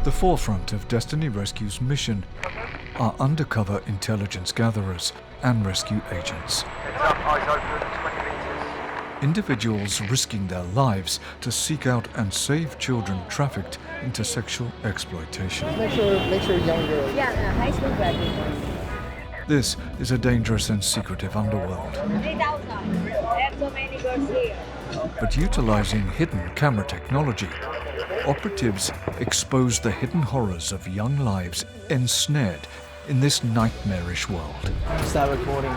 The forefront of Destiny Rescue's mission are undercover intelligence gatherers and rescue agents. Heads up, eyes open, 20 metres. Individuals risking their lives to seek out and save children trafficked into sexual exploitation. Make sure young girls. Yeah, high school graduates. This is a dangerous and secretive underworld. 3,000. I have so many girls here. But utilizing hidden camera technology, operatives expose the hidden horrors of young lives ensnared in this nightmarish world. Start recording.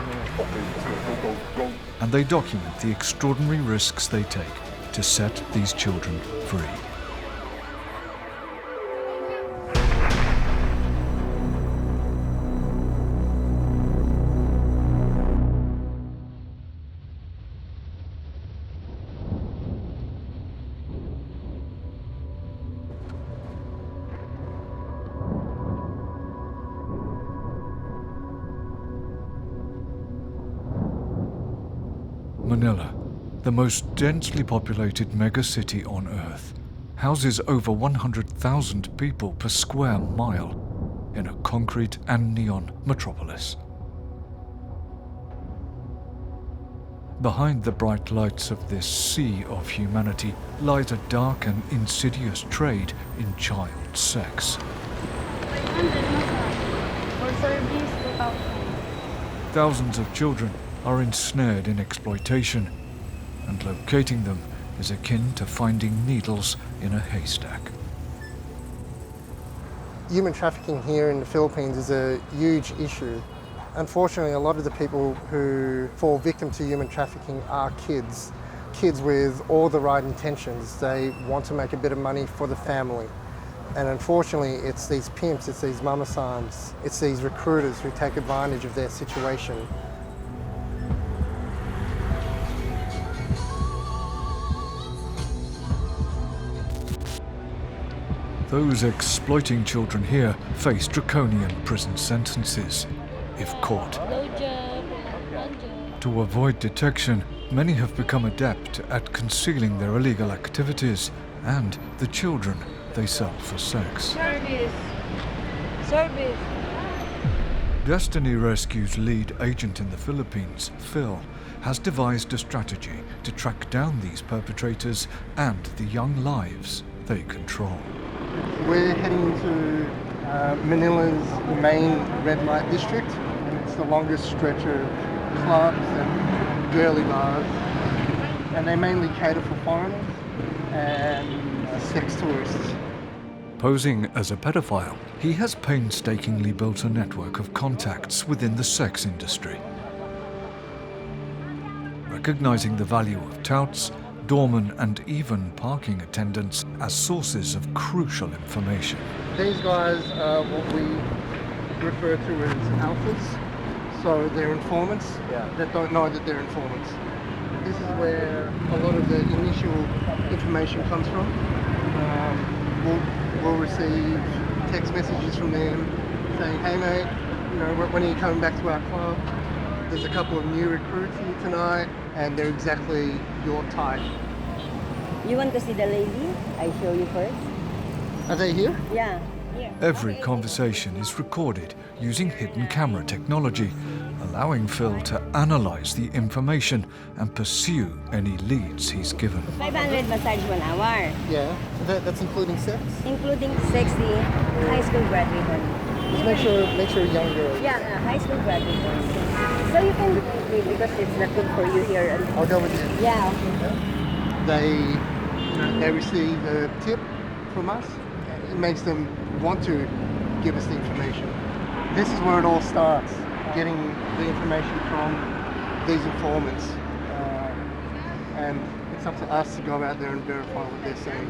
And they document the extraordinary risks they take to set these children free. Manila, the most densely populated megacity on Earth, houses over 100,000 people per square mile in a concrete and neon metropolis. Behind the bright lights of this sea of humanity lies a dark and insidious trade in child sex. Thousands of children are ensnared in exploitation, and locating them is akin to finding needles in a haystack. Human trafficking here in the Philippines is a huge issue. Unfortunately, a lot of the people who fall victim to human trafficking are kids with all the right intentions. They want to make a bit of money for the family. And unfortunately, it's these pimps, it's these mama-sans, it's these recruiters who take advantage of their situation. Those exploiting children here face draconian prison sentences, if caught. To avoid detection, many have become adept at concealing their illegal activities and the children they sell for sex. Service. Destiny Rescue's lead agent in the Philippines, Phil, has devised a strategy to track down these perpetrators and the young lives they control. We're heading to Manila's main red light district, and it's the longest stretch of clubs and girly bars, and they mainly cater for foreigners and sex tourists. Posing as a pedophile, he has painstakingly built a network of contacts within the sex industry. Recognizing the value of touts, doormen and even parking attendants as sources of crucial information. These guys are what we refer to as alphas, so they're informants that don't know that they're informants. This is where a lot of the initial information comes from. We'll receive text messages from them saying, hey mate, when are you coming back to our club? There's a couple of new recruits here tonight, and they're exactly your type. You want to see the lady? I show you first. Are they here? Yeah. Here. Every conversation is recorded using hidden camera technology, allowing Phil to analyze the information and pursue any leads he's given. 500 massage 1 hour. Yeah. So that's including sex? Including 60 high school graduates. Just make sure young girls. Yeah, high school graduates. So you can leave because it's not good for you here. I'll go with you. Yeah. They receive a tip from us. It makes them want to give us the information. This is where it all starts, getting the information from these informants. And it's up to us to go out there and verify what they're saying.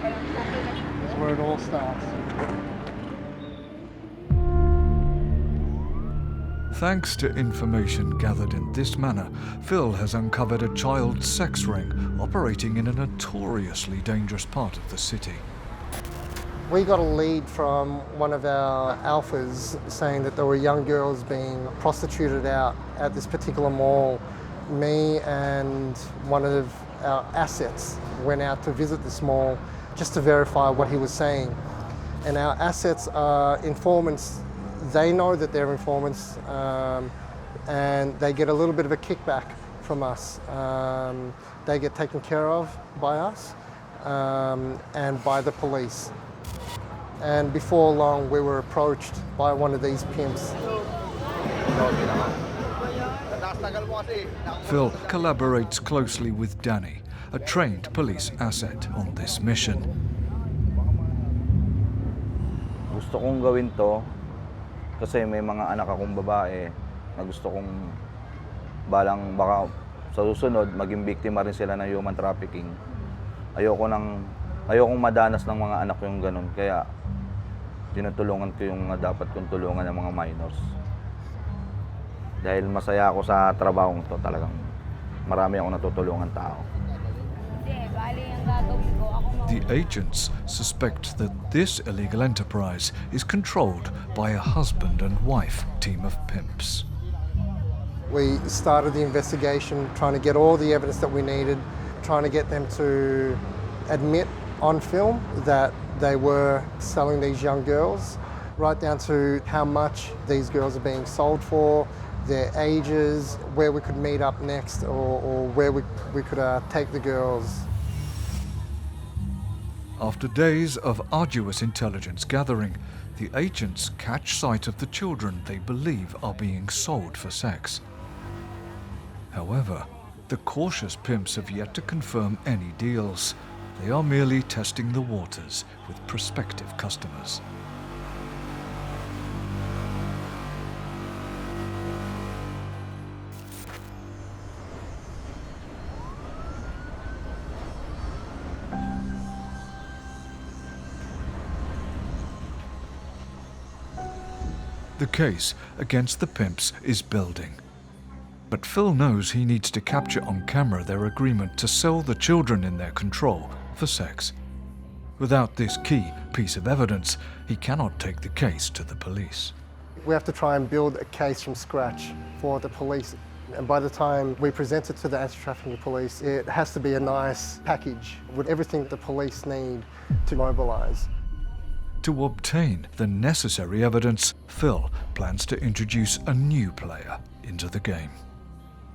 That's where it all starts. Thanks to information gathered in this manner, Phil has uncovered a child sex ring operating in a notoriously dangerous part of the city. We got a lead from one of our alphas saying that there were young girls being prostituted out at this particular mall. Me and one of our assets went out to visit this mall just to verify what he was saying. And our assets are informants. They know that they're informants, and they get a little bit of a kickback from us. They get taken care of by us and by the police. And before long, we were approached by one of these pimps. Phil collaborates closely with Danny, a trained police asset on this mission. Gusto kong gawin to kasi may mga anak akong babae na gusto kong balang baka sa susunod maging biktima rin sila ng human trafficking. Ayokong madanas ng mga anak ko yung ganun, kaya tinutulungan ko yung dapat kong tulungan ng mga minors. Dahil masaya ako sa trabahong to, talagang marami akong natutulungan tao. The agents suspect that this illegal enterprise is controlled by a husband and wife team of pimps. We started the investigation, trying to get all the evidence that we needed, trying to get them to admit on film that they were selling these young girls, right down to how much these girls are being sold for, their ages, where we could meet up next, or where we could take the girls. After days of arduous intelligence gathering, the agents catch sight of the children they believe are being sold for sex. However, the cautious pimps have yet to confirm any deals. They are merely testing the waters with prospective customers. The case against the pimps is building. But Phil knows he needs to capture on camera their agreement to sell the children in their control for sex. Without this key piece of evidence, he cannot take the case to the police. We have to try and build a case from scratch for the police. And by the time we present it to the anti-trafficking police, it has to be a nice package with everything the police need to mobilise. To obtain the necessary evidence, Phil plans to introduce a new player into the game.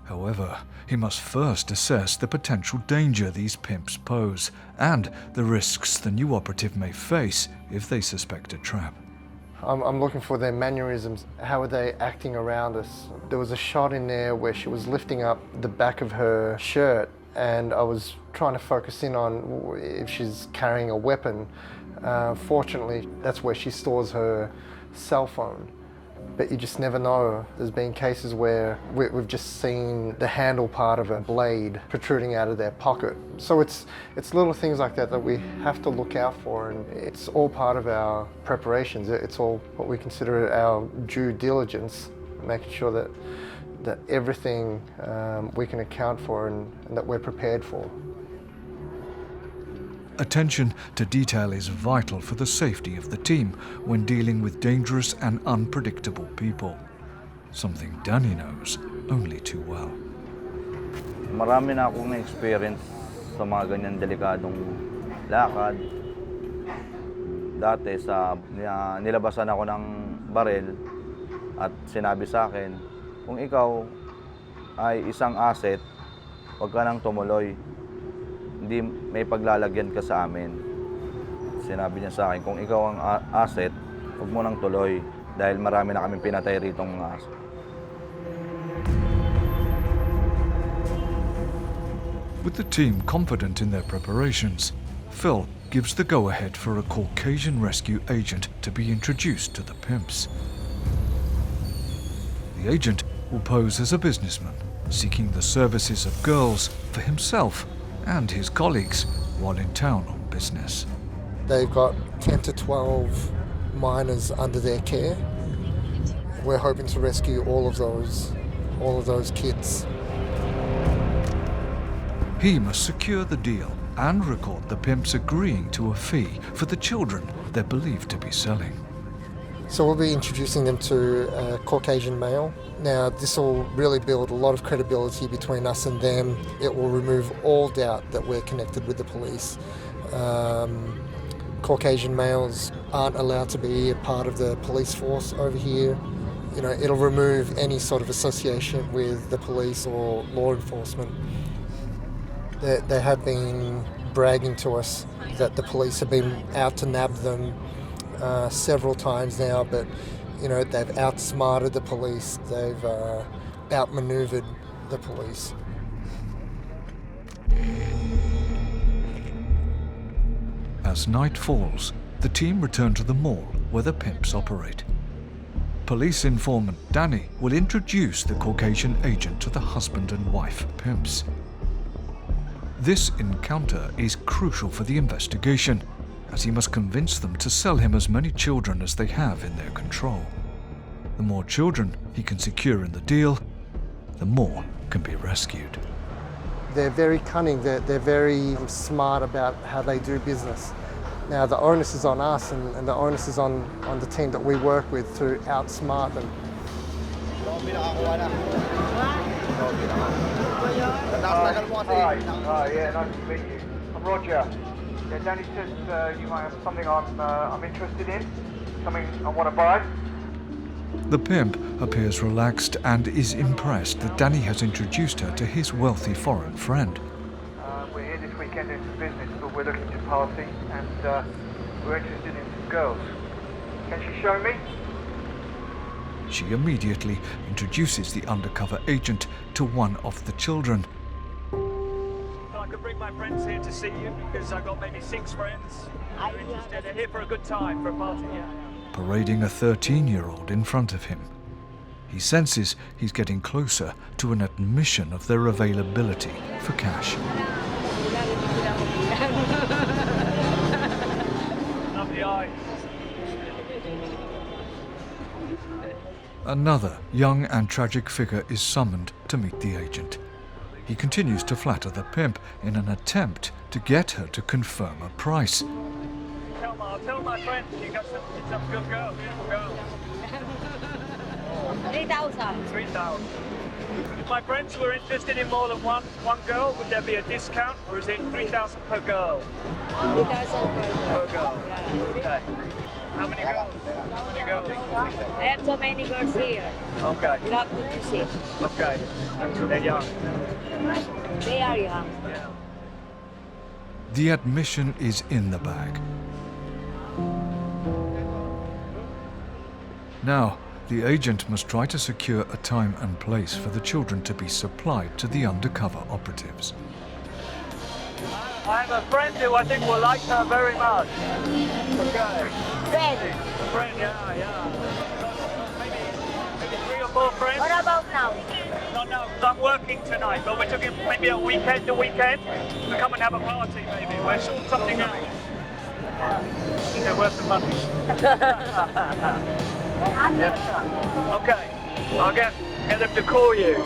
However, he must first assess the potential danger these pimps pose and the risks the new operative may face if they suspect a trap. I'm looking for their mannerisms. How are they acting around us? There was a shot in there where she was lifting up the back of her shirt, and I was trying to focus in on if she's carrying a weapon. Fortunately, that's where she stores her cell phone. But you just never know. There's been cases where we've just seen the handle part of a blade protruding out of their pocket. So it's little things like that that we have to look out for, and it's all part of our preparations. It's all what we consider our due diligence, making sure that everything we can account for and that we're prepared for. Attention to detail is vital for the safety of the team when dealing with dangerous and unpredictable people. Something Danny knows only too well. Marami na akong experience sa mga ganyan delikadong lakad. Dati nilabasan ako ng baril at sinabi sa akin, kung ikaw ay isang asset, huwag ka nang tumuloy. Hindi may paglalagyan ka sa amin. Sinabi niya sa akin, kung ikaw ang asset, huwag mo nang tuloy dahil marami na kaming pinatay rito mga asset. With the team confident in their preparations, Phil gives the go-ahead for a Caucasian rescue agent to be introduced to the pimps. The agent will pose as a businessman, seeking the services of girls for himself and his colleagues while in town on business. They've got 10 to 12 minors under their care. We're hoping to rescue all of those kids. He must secure the deal and record the pimps agreeing to a fee for the children they're believed to be selling. So we'll be introducing them to a Caucasian male. Now this will really build a lot of credibility between us and them. It will remove all doubt that we're connected with the police. Caucasian males aren't allowed to be a part of the police force over here. You know, it'll remove any sort of association with the police or law enforcement. They have been bragging to us that the police have been out to nab them several times now, but you know, they've outsmarted the police, they've outmaneuvered the police. As night falls, the team return to the mall where the pimps operate. Police informant Danny will introduce the Caucasian agent to the husband and wife pimps. This encounter is crucial for the investigation, as he must convince them to sell him as many children as they have in their control. The more children he can secure in the deal, the more can be rescued. They're very cunning, they're very smart about how they do business. Now the onus is on us and the onus is on the team that we work with to outsmart them. Hi, yeah, nice to meet you. I'm Roger. Yeah, Danny says you might have something I'm interested in, something I want to buy. The pimp appears relaxed and is impressed that Danny has introduced her to his wealthy foreign friend. We're here this weekend doing some business, but we're looking to party and we're interested in some girls. Can she show me? She immediately introduces the undercover agent to one of the children. I could bring my friends here to see you because I've got maybe 6 friends. They're interested. They're here for a good time, for a party. Yeah. Parading a 13-year-old in front of him. He senses he's getting closer to an admission of their availability for cash. Lovely eyes. Another young and tragic figure is summoned to meet the agent. He continues to flatter the pimp in an attempt to get her to confirm a price. Tell my friends you got some good girl, beautiful girl. 3,000. 3,000. If my friends were interested in more than one girl, would there be a discount, or is it 3,000 per girl? 3,000 per girl. Yeah. Okay. How many girls? How many girls? I have so many girls here. Okay. You have to see. Okay. They're young. They are young. Yeah. The admission is in the bag. Now, the agent must try to secure a time and place for the children to be supplied to the undercover operatives. I have a friend who I think will like her very much. Okay. Friend, yeah. Maybe 3 or 4 friends. What about now? Not now, because I'm working tonight, but we're talking maybe a weekend to weekend. We come and have a party, maybe. We'll sort something out. They're worth the money. Yeah. Okay, I'll get them to call you.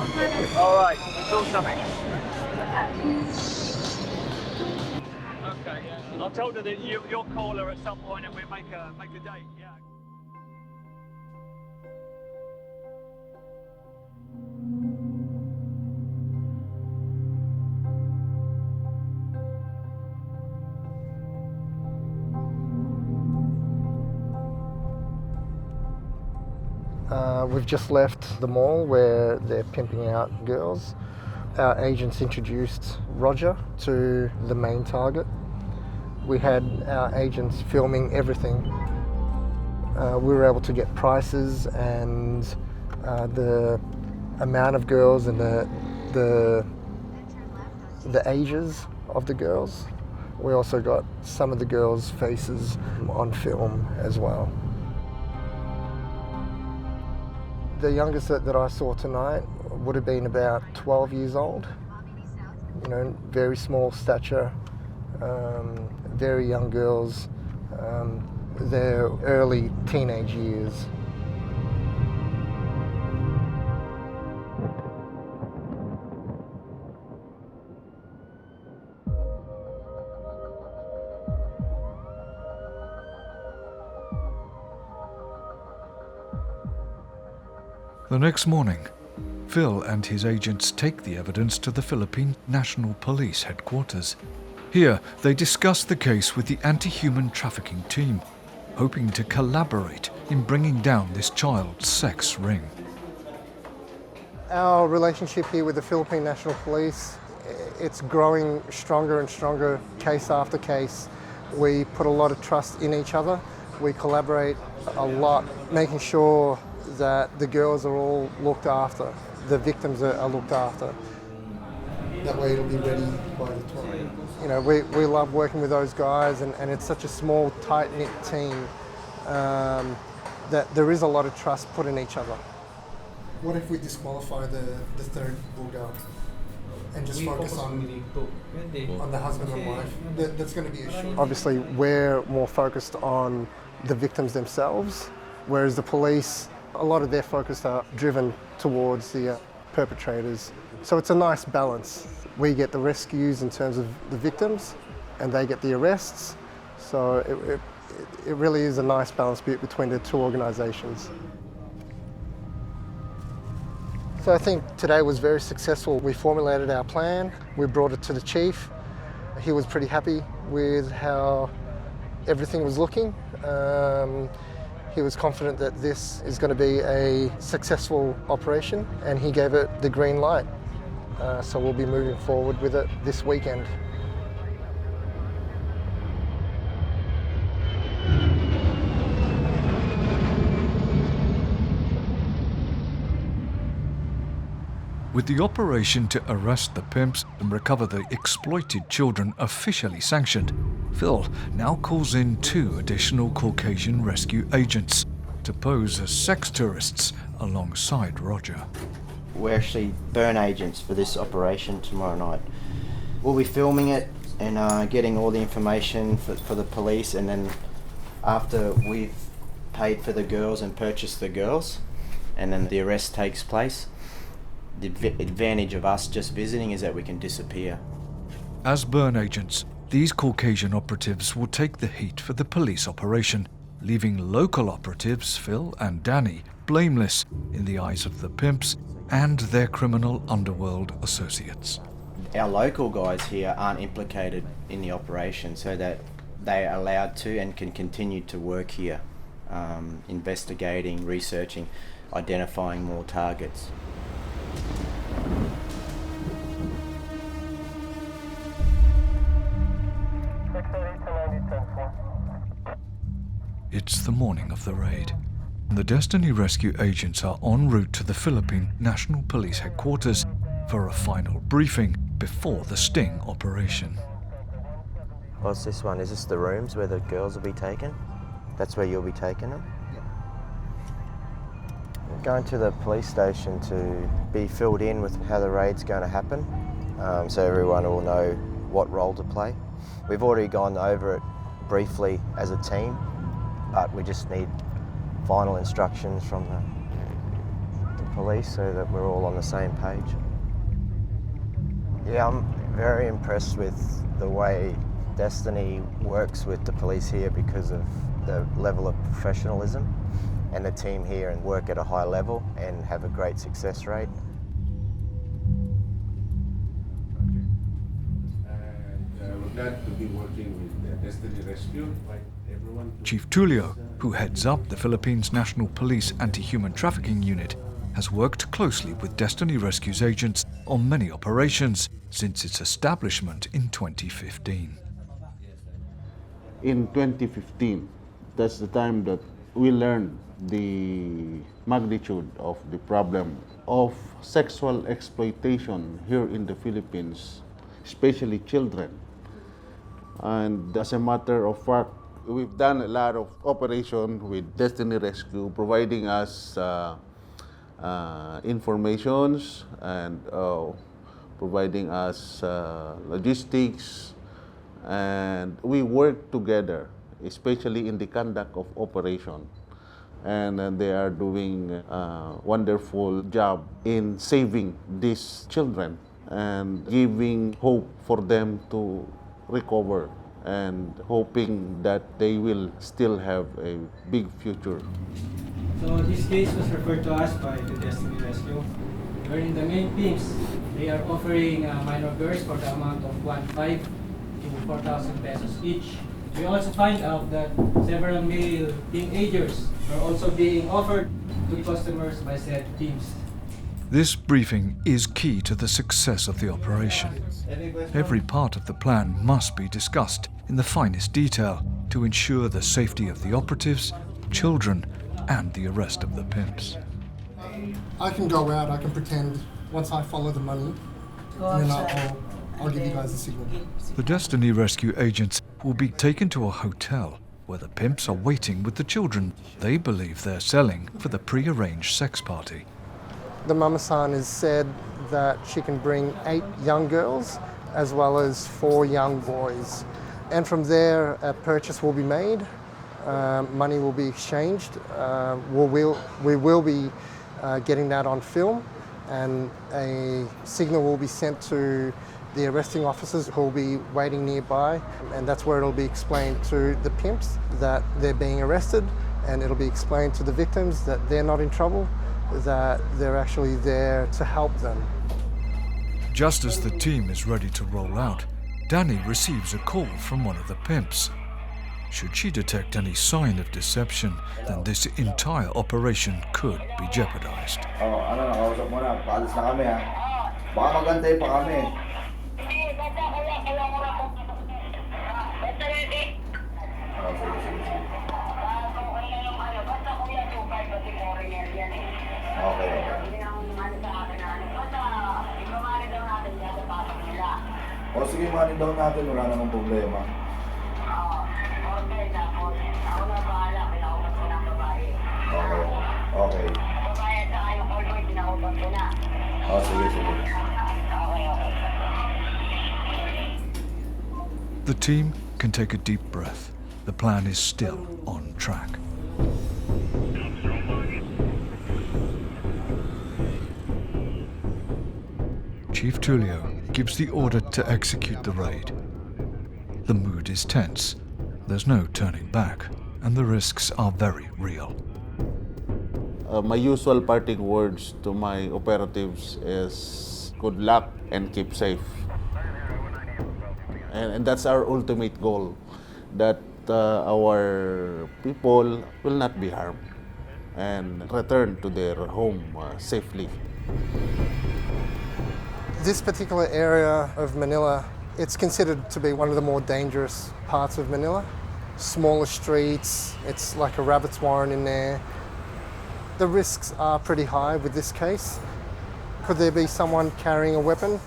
All right, we'll sort something. Okay, yeah. I'll tell her that you'll call her at some point and we'll make a date. Yeah. We've just left the mall where they're pimping out girls. Our agents introduced Roger to the main target. We had our agents filming everything. We were able to get prices and the amount of girls and the ages of the girls. We also got some of the girls' faces on film as well. The youngest that I saw tonight would have been about 12 years old. You know, very small stature, very young girls, their early teenage years. The next morning, Phil and his agents take the evidence to the Philippine National Police headquarters. Here, they discuss the case with the anti-human trafficking team, hoping to collaborate in bringing down this child sex ring. Our relationship here with the Philippine National Police, it's growing stronger and stronger case after case. We put a lot of trust in each other. We collaborate a lot, making sure that the girls are all looked after, the victims are looked after. That way it'll be ready by the time. You know, we love working with those guys, and it's such a small, tight-knit team that there is a lot of trust put in each other. What if we disqualify the third bulldog and just focus on the husband and wife? That's going to be a issue. Obviously, we're more focused on the victims themselves, whereas the police, a lot of their focus are driven towards the perpetrators. So it's a nice balance. We get the rescues in terms of the victims, and they get the arrests. So it really is a nice balance between the two organisations. So I think today was very successful. We formulated our plan, we brought it to the chief. He was pretty happy with how everything was looking. He was confident that this is going to be a successful operation, and he gave it the green light. So we'll be moving forward with it this weekend. With the operation to arrest the pimps and recover the exploited children officially sanctioned, Phil now calls in 2 additional Caucasian rescue agents to pose as sex tourists alongside Roger. We're actually burn agents for this operation tomorrow night. We'll be filming it and getting all the information for the police, and then after we've paid for the girls and purchased the girls, and then the arrest takes place, the advantage of us just visiting is that we can disappear. As burn agents, these Caucasian operatives will take the heat for the police operation, leaving local operatives, Phil and Danny, blameless in the eyes of the pimps and their criminal underworld associates. Our local guys here aren't implicated in the operation, so that they are allowed to and can continue to work here, investigating, researching, identifying more targets. It's the morning of the raid. The Destiny Rescue agents are en route to the Philippine National Police headquarters for a final briefing before the sting operation. What's this one? Is this the rooms where the girls will be taken? That's where you'll be taking them? We're going to the police station to be filled in with how the raid's going to happen, so everyone will know what role to play. We've already gone over it briefly as a team, but we just need final instructions from the police so that we're all on the same page. Yeah, I'm very impressed with the way Destiny works with the police here because of the level of professionalism, and the team here and work at a high level and have a great success rate. We're glad to be working with Destiny Rescue. Chief Tulio, who heads up the Philippines National Police Anti-Human Trafficking Unit, has worked closely with Destiny Rescue's agents on many operations since its establishment in 2015. In 2015, that's the time that we learned the magnitude of the problem of sexual exploitation here in the Philippines, especially children. And as a matter of fact, we've done a lot of operation with Destiny Rescue, providing us informations and providing us logistics, and we work together, especially in the conduct of operation. And they are doing a wonderful job in saving these children and giving hope for them to recover, and hoping that they will still have a big future. So this case was referred to us by the Destiny Rescue, wherein the main pimps, they are offering minor girls for the amount of 1.5K to 4,000 pesos each. We also find out that several male teenagers are also being offered to customers by said pimps. This briefing is key to the success of the operation. Every part of the plan must be discussed in the finest detail to ensure the safety of the operatives, children, and the arrest of the pimps. I can go out, I can pretend once I follow the money, and then I'll give you guys a signal. The Destiny Rescue agents will be taken to a hotel where the pimps are waiting with the children they believe they're selling for the pre-arranged sex party. The mama-san has said that she can bring 8 young girls as well as 4 young boys. And from there, a purchase will be made, money will be exchanged, we will be getting that on film, and a signal will be sent to the arresting officers who will be waiting nearby, and that's where it'll be explained to the pimps that they're being arrested, and it'll be explained to the victims that they're not in trouble, that they're actually there to help them. Just as the team is ready to roll out, Danny receives a call from one of the pimps. Should she detect any sign of deception, then this entire operation could be jeopardized. Nakausap mo na. Paalis na kami ha. Baka magantay pa kami. Okay. O sige, money down natin. Wala namang problema. Okay. Oh, sige. The team can take a deep breath. The plan is still on track. Chief Tulio gives the order to execute the raid. The mood is tense. There's no turning back, and the risks are very real. My usual parting words to my operatives is good luck and keep safe. And that's our ultimate goal, that our people will not be harmed and return to their home safely. This particular area of Manila, it's considered to be one of the more dangerous parts of Manila. Smaller streets, it's like a rabbit's warren in there. The risks are pretty high with this case. Could there be someone carrying a weapon?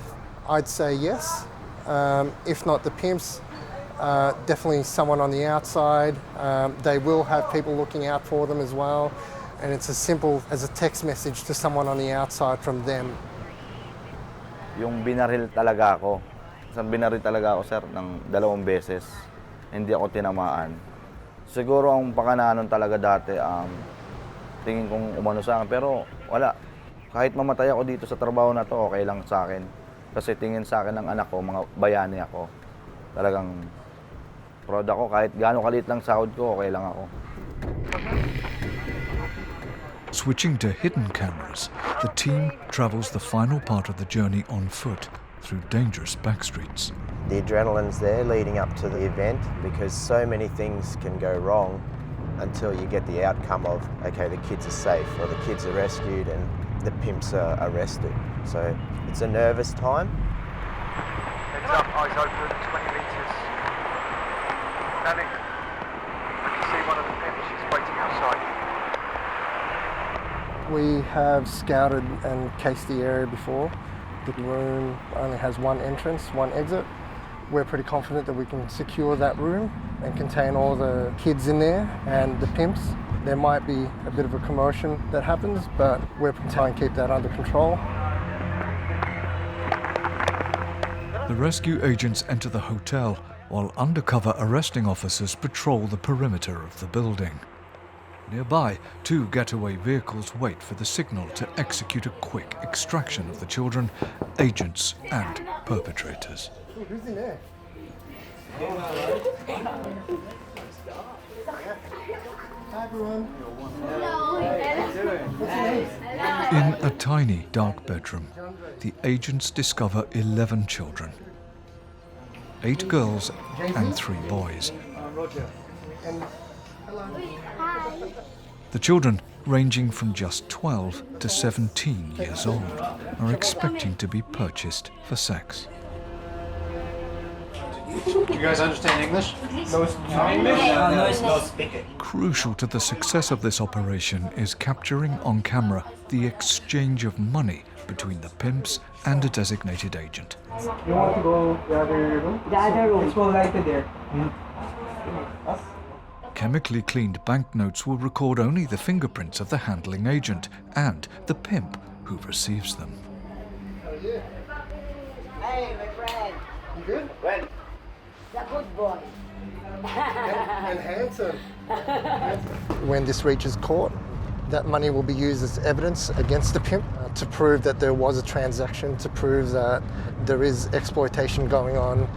I'd say yes. If not the pimps, definitely someone on the outside. They will have people looking out for them as well. And it's as simple as a text message to someone on the outside from them. Yung binaril talaga ako. Binaril talaga ako, sir, ng 2 beses. Hindi ako tinamaan. Siguro ang pakananon talaga dati, tingin kong umano sa akin. Pero wala. Kahit mamatay ako dito sa trabaho na to, okay lang sa akin. Kasi tingin sa akin ng anak ko, mga bayani ako. Talagang proud ako. Kahit gaano kalit lang sahod ko, okay lang ako. Switching to hidden cameras, the team travels the final part of the journey on foot through dangerous back streets. The adrenaline's there leading up to the event because so many things can go wrong until you get the outcome of, okay, the kids are safe or the kids are rescued and the pimps are arrested. So it's a nervous time. Heads up, eyes open, 20 metres. Danny, I can see one of the pimps, she's waiting outside. We have scouted and cased the area before. The room only has one entrance, one exit. We're pretty confident that we can secure that room and contain all the kids in there and the pimps. There might be a bit of a commotion that happens, but we're trying to keep that under control. The rescue agents enter the hotel while undercover arresting officers patrol the perimeter of the building. Nearby, 2 getaway vehicles wait for the signal to execute a quick extraction of the children, agents, and perpetrators. Who's in there? Hi everyone. In a tiny, dark bedroom, the agents discover 11 children. 8 girls and 3 boys. Roger. And The children, ranging from just 12 to 17 years old, are expecting to be purchased for sex. Do you guys understand English? Crucial to the success of this operation is capturing on camera the exchange of money between the pimps and a designated agent. You want to go the other room? The other room. It's all lighted there. Chemically cleaned banknotes will record only the fingerprints of the handling agent and the pimp who receives them. Hey, my friend. you good? The good boy. And handsome. When this reaches court, that money will be used as evidence against the pimp to prove that there was a transaction, to prove that there is exploitation going on,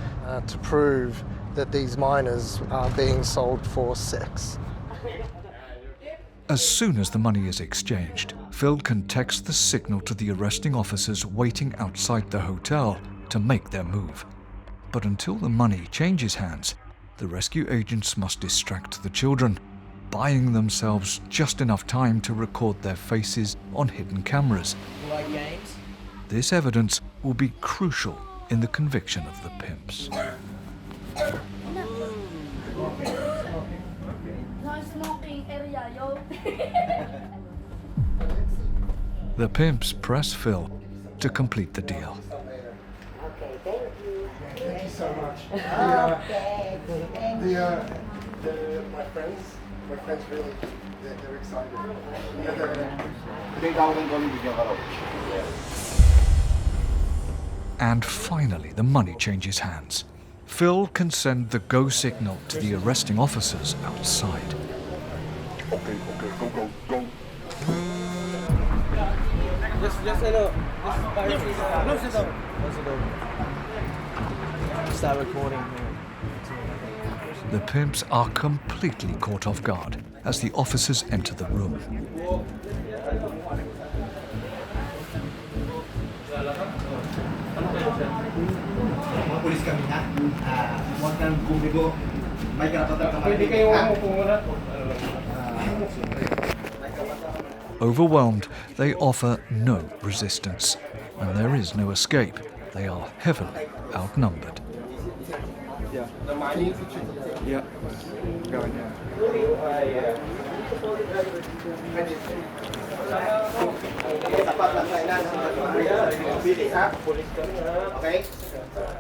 to prove that these minors are being sold for sex. As soon as the money is exchanged, Phil can text the signal to the arresting officers waiting outside the hotel to make their move. But until the money changes hands, the rescue agents must distract the children, buying themselves just enough time to record their faces on hidden cameras. Like games? This evidence will be crucial in the conviction of the pimps. No smoking area, yo. The pimps press Phil to complete the deal. Okay, thank you. Thank you so much. My friends really, they're excited. And finally, the money changes hands. Phil can send the go signal to the arresting officers outside. Start recording. The pimps are completely caught off guard as the officers enter the room. Overwhelmed, they offer no resistance, and there is no escape. They are heavily outnumbered. Yeah. Going now.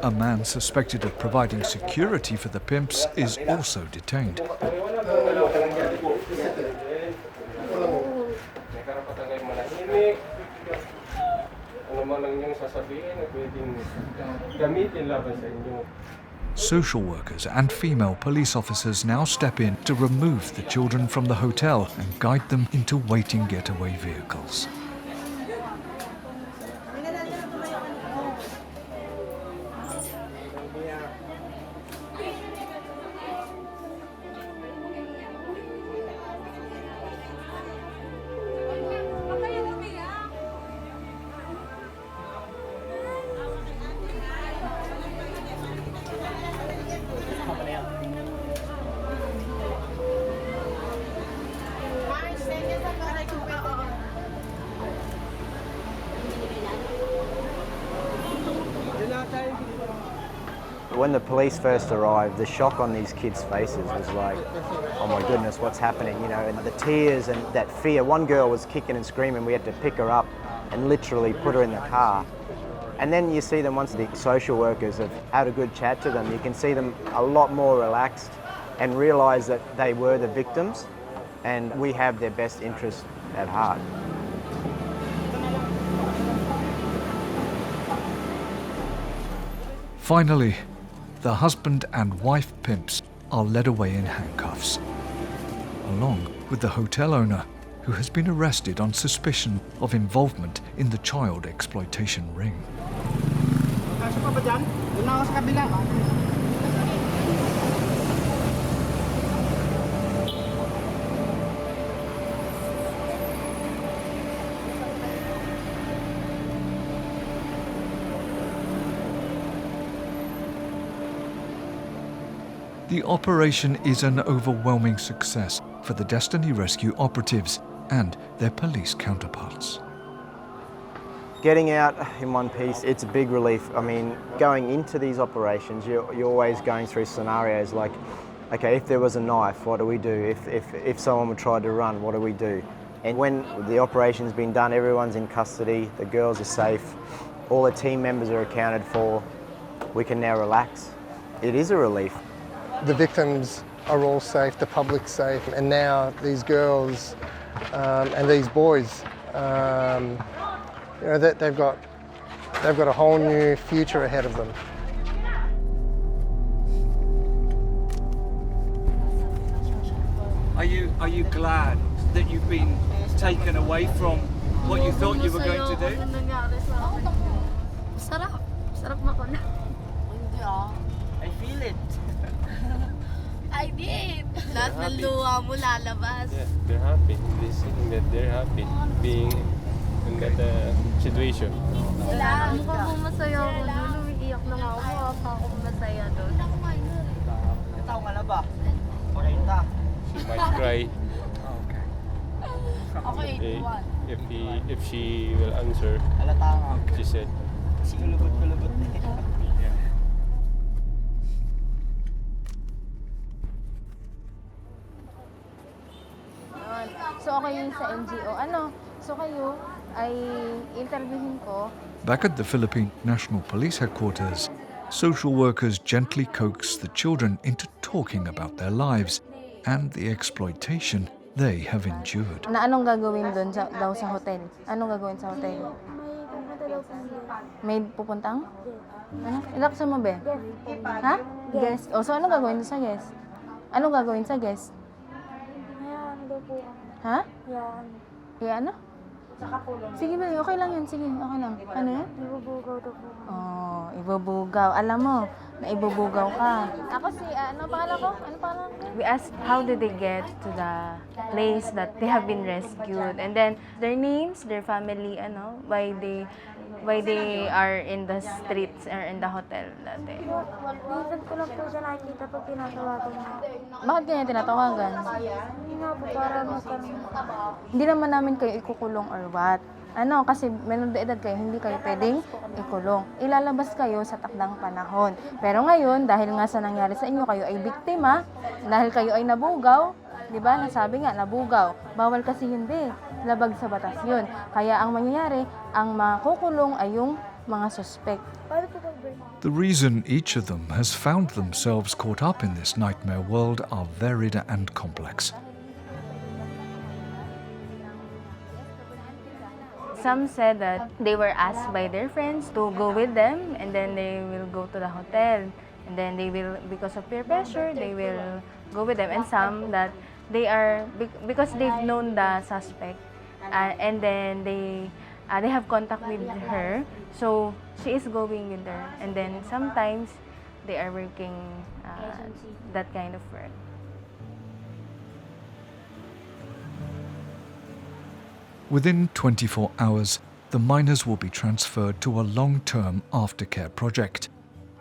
A man suspected of providing security for the pimps is also detained. Social workers and female police officers now step in to remove the children from the hotel and guide them into waiting getaway vehicles. When the police first arrived, the shock on these kids' faces was like, oh my goodness, what's happening? You know, and the tears and that fear. One girl was kicking and screaming. We had to pick her up and literally put her in the car. And then you see them, once the social workers have had a good chat to them, you can see them a lot more relaxed and realise that they were the victims and we have their best interests at heart. Finally, the husband and wife pimps are led away in handcuffs, along with the hotel owner, who has been arrested on suspicion of involvement in the child exploitation ring. The operation is an overwhelming success for the Destiny Rescue operatives and their police counterparts. Getting out in one piece, it's a big relief. I mean, going into these operations, you're always going through scenarios like, okay, if there was a knife, what do we do? If someone would try to run, what do we do? And when the operation's been done, everyone's in custody, the girls are safe, all the team members are accounted for, we can now relax. It is a relief. The victims are all safe, the public's safe, and now these girls and these boys, you know, they've got a whole new future ahead of them. Are you glad that you've been taken away from what you thought you were going to do? Sarap. Sarap makuna. I feel it. I did. Lahat ng luha mo lalabas. Yeah, they're happy. They're saying that they're happy being in that situation. Wala. Mukha ko masaya ako doon. Umiiyak lang ako. Mukha ako masaya doon. Ito nga na ba? 40. She might cry Okay, if she will answer. Halata nga. She said. Kasi kulubot-kulubot na eh. So okay yun sa NGO. So kayo ay interviewin ko. Back at the Philippine National Police Headquarters, social workers gently coax the children into talking about their lives and the exploitation they have endured. Na anong gagawin doon daw sa hotel? Anong gagawin sa hotel? May pupuntang? Ano? Ilaksan mo, be? Ha? Guest. O, so anong gagawin doon sa guest? Anong gagawin sa guest? Ha? Yan. Ano? Sige ba, okay lang yan. Sige, okay lang. Ano yan? Ibubugaw daw po. Oh, ibubugaw. Alam mo, na ibubugaw ka. Ako ano pangalan ko? Ano pangalan ko? We asked how did they get to the place that they have been rescued. And then, their names, their family, why they are in the streets or in the hotel dati. Minsan ko lang po siya nakikita pag tinatawagan niya. Bakit kanya tinatawagan? Hindi nga po para magkaroon. Hindi naman namin kayo ikukulong or what. Kasi menor de edad kayo, hindi kayo pwedeng ikulong. Ilalabas kayo sa takdang panahon. Pero ngayon, dahil nga sa nangyari sa inyo, kayo ay biktima, dahil kayo ay nabugaw, di ba? Nasabi nga, nabugaw. Bawal kasi hindi. Labag sa batas yun. Kaya ang mangyayari, ang makukulong ay yung mga suspect. The reason each of them has found themselves caught up in this nightmare world are varied and complex. Some said that they were asked by their friends to go with them and then they will go to the hotel. And then they will, because of peer pressure, they will go with them. And some that they are, because they've known the suspect, and then they have contact with her, so she is going with her. And then sometimes they are working that kind of work. Within 24 hours, the minors will be transferred to a long-term aftercare project,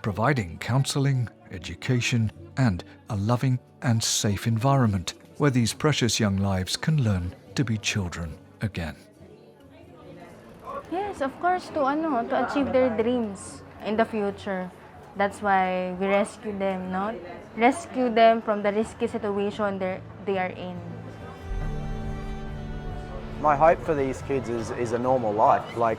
providing counselling, education, and a loving and safe environment where these precious young lives can learn to be children again. Yes, of course, to achieve their dreams in the future. That's why we rescue them, no? Rescue them from the risky situation they are in. My hope for these kids is a normal life, like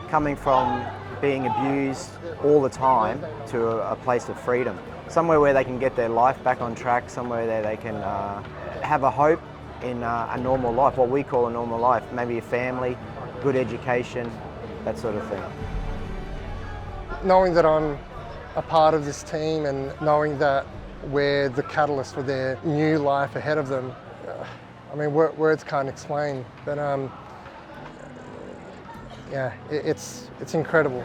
coming from being abused all the time to a place of freedom. Somewhere where they can get their life back on track, somewhere where they can have a hope in a normal life, what we call a normal life, maybe a family, good education, that sort of thing. Knowing that I'm a part of this team and knowing that we're the catalyst for their new life ahead of them, I mean, words can't explain, but yeah, it's incredible.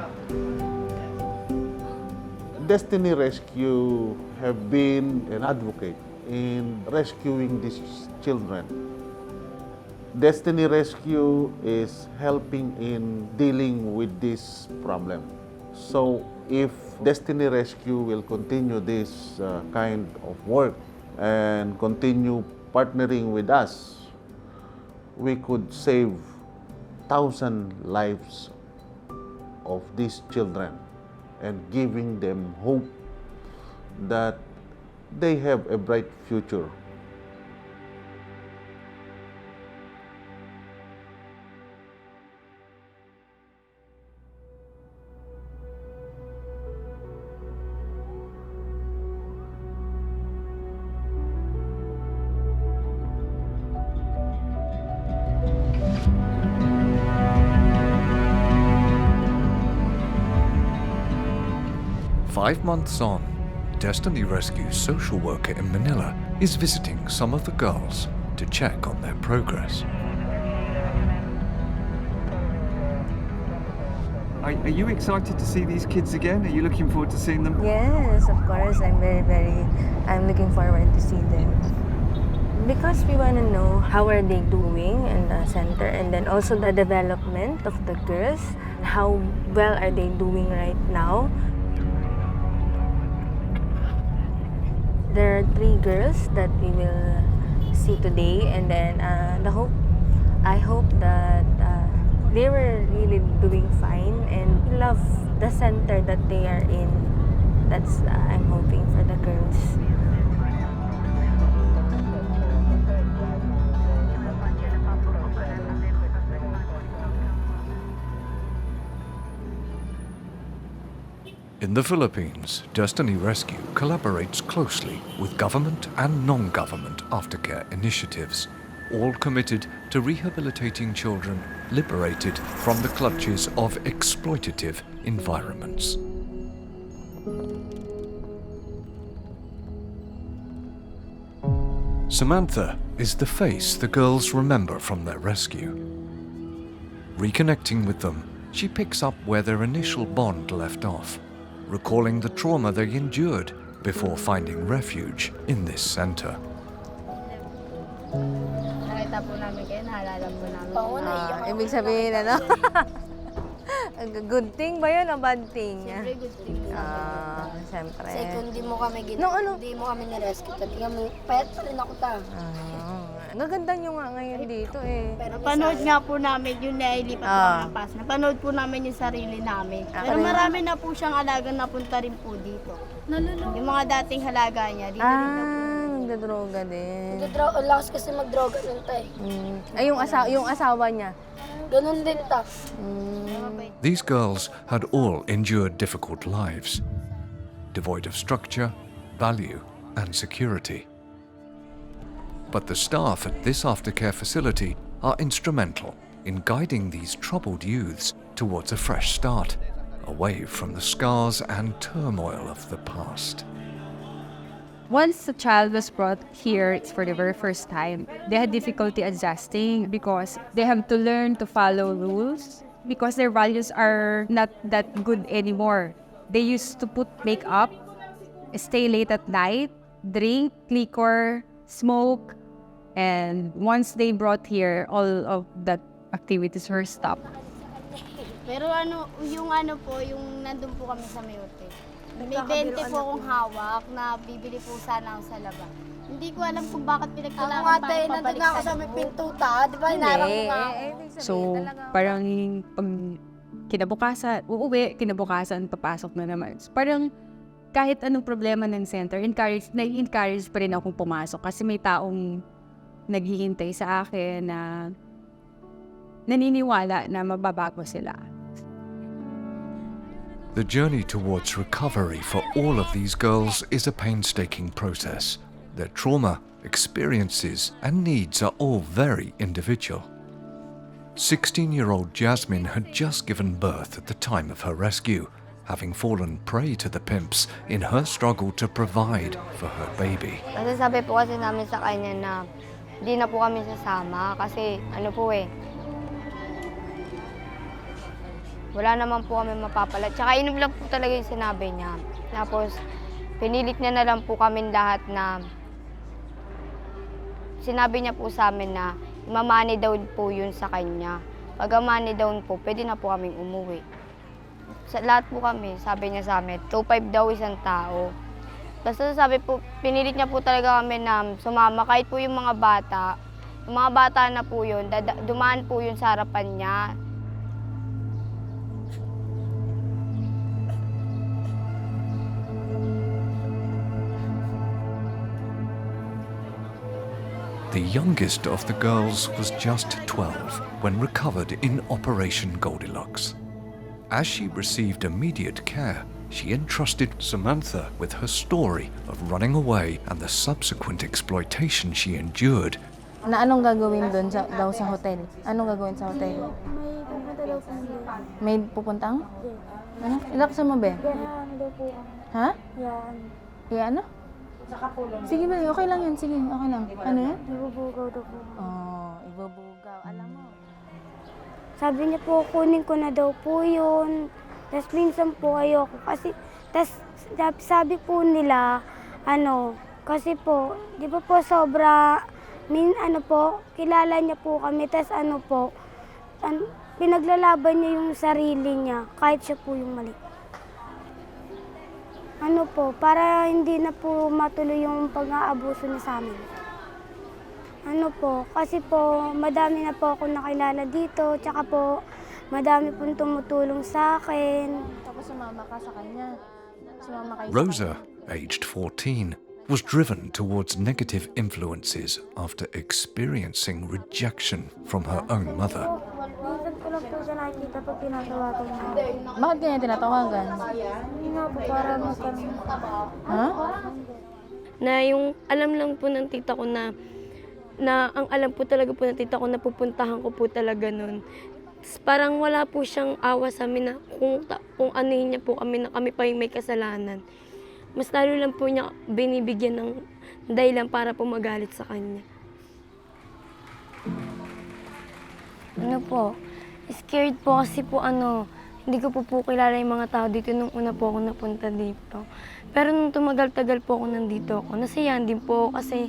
Destiny Rescue have been an advocate in rescuing these children. Destiny Rescue is helping in dealing with this problem. So if Destiny Rescue will continue this kind of work and continue partnering with us, we could save 1,000 lives of these children and giving them hope that they have a bright future. Five months on, Destiny Rescue's social worker in Manila is visiting some of the girls to check on their progress. Are you excited to see these kids again? Are you looking forward to seeing them? Yes, of course. I'm looking forward to see them. Because we want to know how are they doing in the center, and then also the development of the girls. How well are they doing right now? There are 3 girls that we will see today, and then I hope that they were really doing fine and love the center that they are in. That's I'm hoping for the girls. In the Philippines, Destiny Rescue collaborates closely with government and non-government aftercare initiatives, all committed to rehabilitating children liberated from the clutches of exploitative environments. Samantha is the face the girls remember from their rescue. Reconnecting with them, she picks up where their initial bond left off, recalling the trauma they endured before finding refuge in this center. Nakita po namin kayo, naalala po namin. Oo, naiyak ako. Ibig sabihin, ano? Good thing ba yun o bad thing? Siyempre, good thing. Siyempre. Kasi kung di mo kami hindi mo kami na-rescue, talaga payat pa rin ako ta. Naganda nyo nga ngayon dito eh. Pero napanood nga po namin yung nailipat po ng pass. Napanood po namin yung sarili namin. Pero marami na po siyang alagang napunta rin po dito. Yung mga dating halaga niya, dito rin na po. Nagdadroga din. Lakas kasi magdroga nun tayo. Ay, yung asawa niya? Ganun din ta. These girls had all endured difficult lives, devoid of structure, value, and security. But the staff at this aftercare facility are instrumental in guiding these troubled youths towards a fresh start, away from the scars and turmoil of the past. Once a child was brought here, it's for the very first time, they had difficulty adjusting because they have to learn to follow rules because their values are not that good anymore. They used to put makeup, stay late at night, drink liquor, smoke, and once they brought here, all of that activities were stopped. Pero yung nandun po kami sa may hotel. May 20 po akong hawak na bibili po sana ako sa labas. Hindi ko alam kung bakit pinagkailangan pa pabalik nandun ako sa may pintuta, di ba? Hinarang mo nga ako. So, parang pag kinabukasan, uuwi, kinabukasan, papasok na naman. So, parang kahit anong problema ng center, nai-encourage pa rin akong pumasok kasi may taong naghihintay sa akin na naniniwala na mababago sila. The journey towards recovery for all of these girls is a painstaking process. Their trauma, experiences, and needs are all very individual. 16-year-old Jasmine had just given birth at the time of her rescue, having fallen prey to the pimps in her struggle to provide for her baby. Kasi sabi po kasi namin sa kanya na hindi na po kami sasama kasi wala naman po kami mapapalat. Tsaka inom lang po talaga yung sinabi niya. Tapos, pinilit niya na lang po kami lahat na sinabi niya po sa amin na mamani daw po yun sa kanya. Pag money down po, pwede na po kaming umuwi. sa lahat po kami, sabi niya sa amin, 2.5 daw isang tao. Basta sabi po, pinilit niya po talaga kami na sumama. Kahit po yung mga bata na po yun, dumaan po yun sa harapan niya. The youngest of the girls was just 12 when recovered in Operation Goldilocks. As she received immediate care, she entrusted Samantha with her story of running away and the subsequent exploitation she endured. Na anong gagawin doon daw sa hotel? Anong gagawin sa hotel? May pupunta daw po yun. May pupuntang? Yes. Ano? Ilaksan mo, be? Yan, daw po. Ha? Yan. Ano? Sige ba, okay lang yan. Sige, okay lang. Ano yan? Ibubugaw daw po. Ibubugaw. Alam mo. Sabi niya po, kunin ko na daw po yun. Tapos minsan po ayoko. Kasi, sabi po nila, kasi po, di ba po sobra, kilala niya po kami. Tapos pinaglalaban niya yung sarili niya, kahit siya po yung mali. Para hindi na po matuloy yung pag-aabuso niya sa amin. Kasi po, madami na po ako nakilala dito, tsaka po, madami pong tumutulong sa akin. Tapos sumama ka sa kanya. Rosa, aged 14, was driven towards negative influences after experiencing rejection from her own mother. Minsan ko lang po siya nakikita pag tinatawagan niya. Bakit kanya tinatawagan? Hindi nga po, para magkaroon. Ha? Na yung alam lang po ng tita ko na ang alam po talaga po ng tita ko na pupuntahan ko po talaga nun. Parang wala po siyang awa sa amin na kung anuhin niya po kami na kami pa yung may kasalanan. Mas lalo lang po niya binibigyan ng dahilan para po magalit sa kanya. Scared po kasi po hindi ko po kilala yung mga tao dito nung una po ako napunta dito. Pero nung tumagal-tagal po ako nandito ako, nasiyahan din po kasi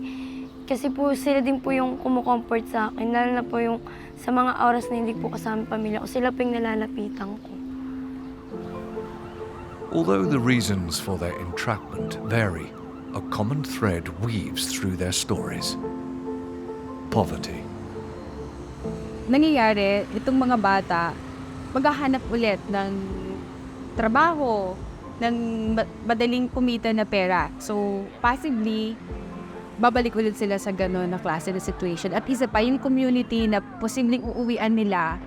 po sila din po yung kumukomfort sa akin, lalo na po yung sa mga oras na hindi po kasama pamilya ko, sila po yung nalalapitan ko. Although the reasons for their entrapment vary, a common thread weaves through their stories. Poverty. Nangyayari, itong mga bata, maghahanap ulit ng trabaho, ng madaling kumita na pera. So, possibly, babalik ulit sila sa gano'n na klase na situation. At isa pa, yung community na posibleng uuwian nila,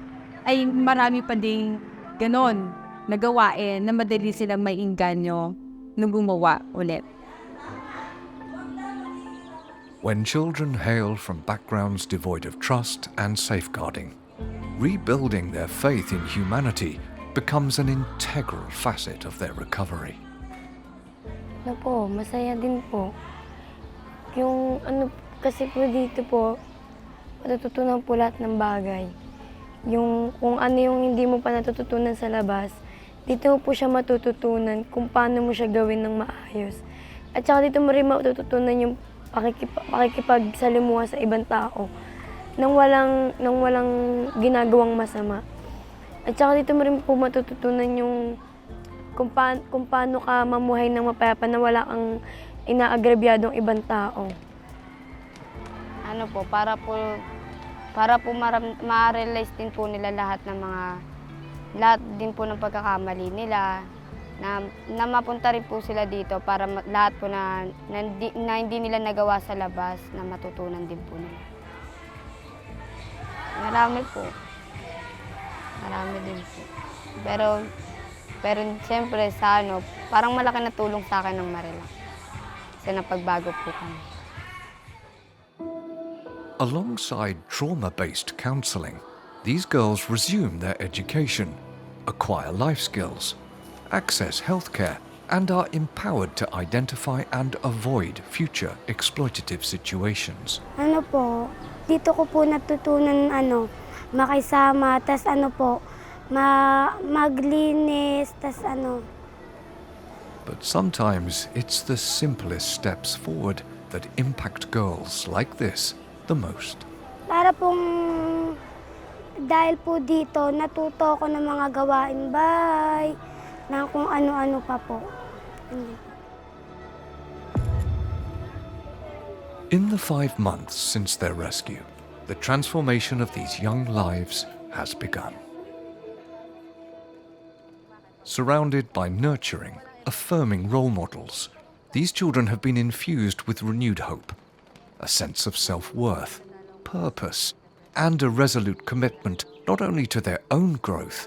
ay marami pa ding gano'n na gawain na madali silang may inganyo nung gumawa ulit. When children hail from backgrounds devoid of trust and safeguarding, rebuilding their faith in humanity becomes an integral facet of their recovery. Masaya din po. Yung kasi po dito po, matututunan po lahat ng bagay. Yung kung ano yung hindi mo pa natututunan sa labas, dito mo po siya matututunan kung paano mo siya gawin ng maayos. At saka dito mo rin matututunan yung pakikipagsalimuha sa ibang tao nang walang ginagawang masama. At saka dito mo rin po matututunan yung kung paano ka mamuhay ng mapayapa na wala kang inaagrabyadong ibang tao. Para po ma-realize din po nila lahat din po ng pagkakamali nila, na mapunta rin po sila dito para lahat po na hindi nila nagawa sa labas na matutunan din po nila. Marami din po. Pero siyempre parang malaki na tulong sa akin ng Marila. Kasi napagbago po kami. Alongside trauma-based counseling, these girls resume their education, acquire life skills, access healthcare, and are empowered to identify and avoid future exploitative situations. Dito ko po natutunan makisama, tas maglinis, tas But sometimes it's the simplest steps forward that impact girls like this the most. Para pong dahil po dito, natuto ako ng mga gawain bahay, na kung ano-ano pa po. In the 5 months since their rescue, the transformation of these young lives has begun. Surrounded by nurturing, affirming role models, these children have been infused with renewed hope, a sense of self-worth, purpose, and a resolute commitment not only to their own growth,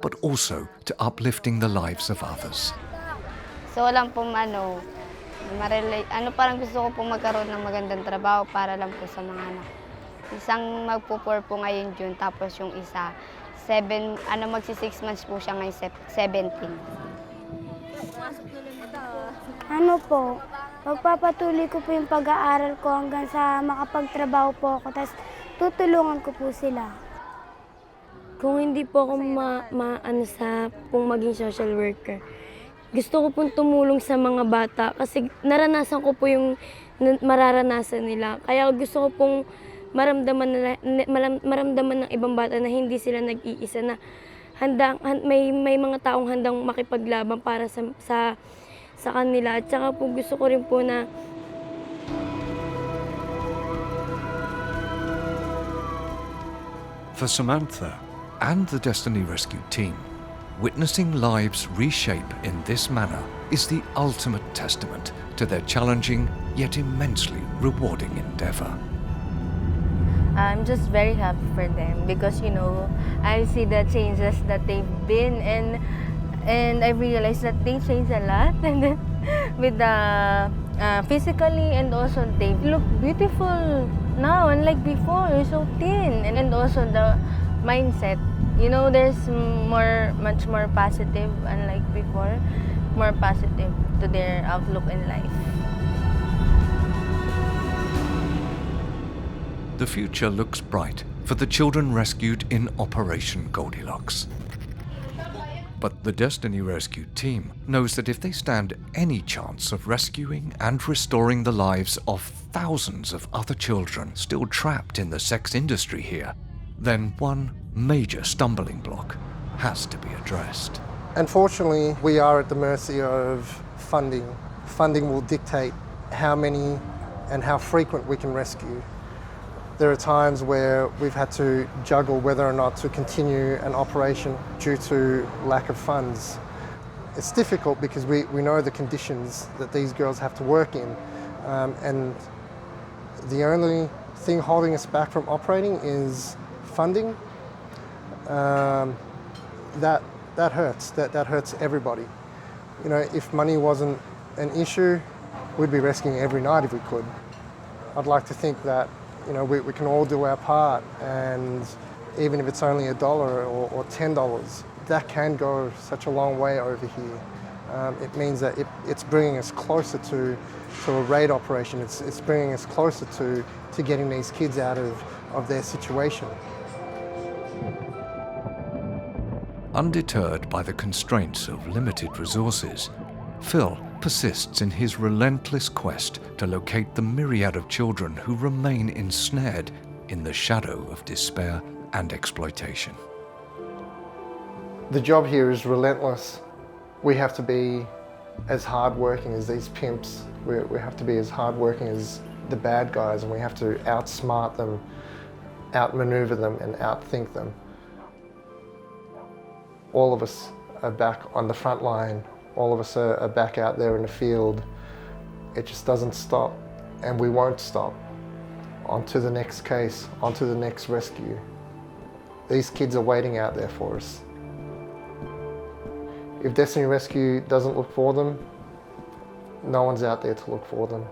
but also to uplifting the lives of others. So walang pong parang gusto ko pong magkaroon ng magandang trabaho para lang po sa mga anak. Isang magpo-4 po ngayon June, tapos yung isa, magsi 6 months po siya ngayon, 17. Ano po, pagpapatuloy ko po yung pag-aaral ko hanggang sa makapagtrabaho po ako, tapos tutulungan ko po sila. Kung hindi po ako pong maging social worker, gusto ko pong tumulong sa mga bata kasi naranasan ko po yung mararanasan nila. Kaya gusto ko pong maramdaman ng ibang bata na hindi sila nag-iisa, na may mga taong handang makipaglaban para sa kanila. At saka po gusto ko rin po na For Samantha and the Destiny Rescue team, witnessing lives reshape in this manner is the ultimate testament to their challenging yet immensely rewarding endeavor. I'm just very happy for them because, I see the changes that they've been, and I realized that they changed a lot, and then with the physically, and also they look beautiful now, unlike before, you're so thin, and also the mindset. There's much more positive, unlike before, more positive to their outlook in life. The future looks bright for the children rescued in Operation Goldilocks. But the Destiny Rescue team knows that if they stand any chance of rescuing and restoring the lives of thousands of other children still trapped in the sex industry here, then one major stumbling block has to be addressed. Unfortunately, we are at the mercy of funding. Funding will dictate how many and how frequent we can rescue. There are times where we've had to juggle whether or not to continue an operation due to lack of funds. It's difficult because we know the conditions that these girls have to work in, and the only thing holding us back from operating is funding. That hurts. That hurts everybody. If money wasn't an issue, we'd be rescuing every night if we could. I'd like to think that we can all do our part, and even if it's only $1 or $10, that can go such a long way over here. It means that it's bringing us closer to a raid operation. It's bringing us closer to getting these kids out of their situation. Undeterred by the constraints of limited resources, Phil persists in his relentless quest to locate the myriad of children who remain ensnared in the shadow of despair and exploitation. The job here is relentless. We have to be as hardworking as these pimps. We have to be as hardworking as the bad guys, and we have to outsmart them, outmaneuver them, and outthink them. All of us are back on the front line. All of us are back out there in the field. It just doesn't stop, and we won't stop. On to the next case, on to the next rescue. These kids are waiting out there for us. If Destiny Rescue doesn't look for them, no one's out there to look for them.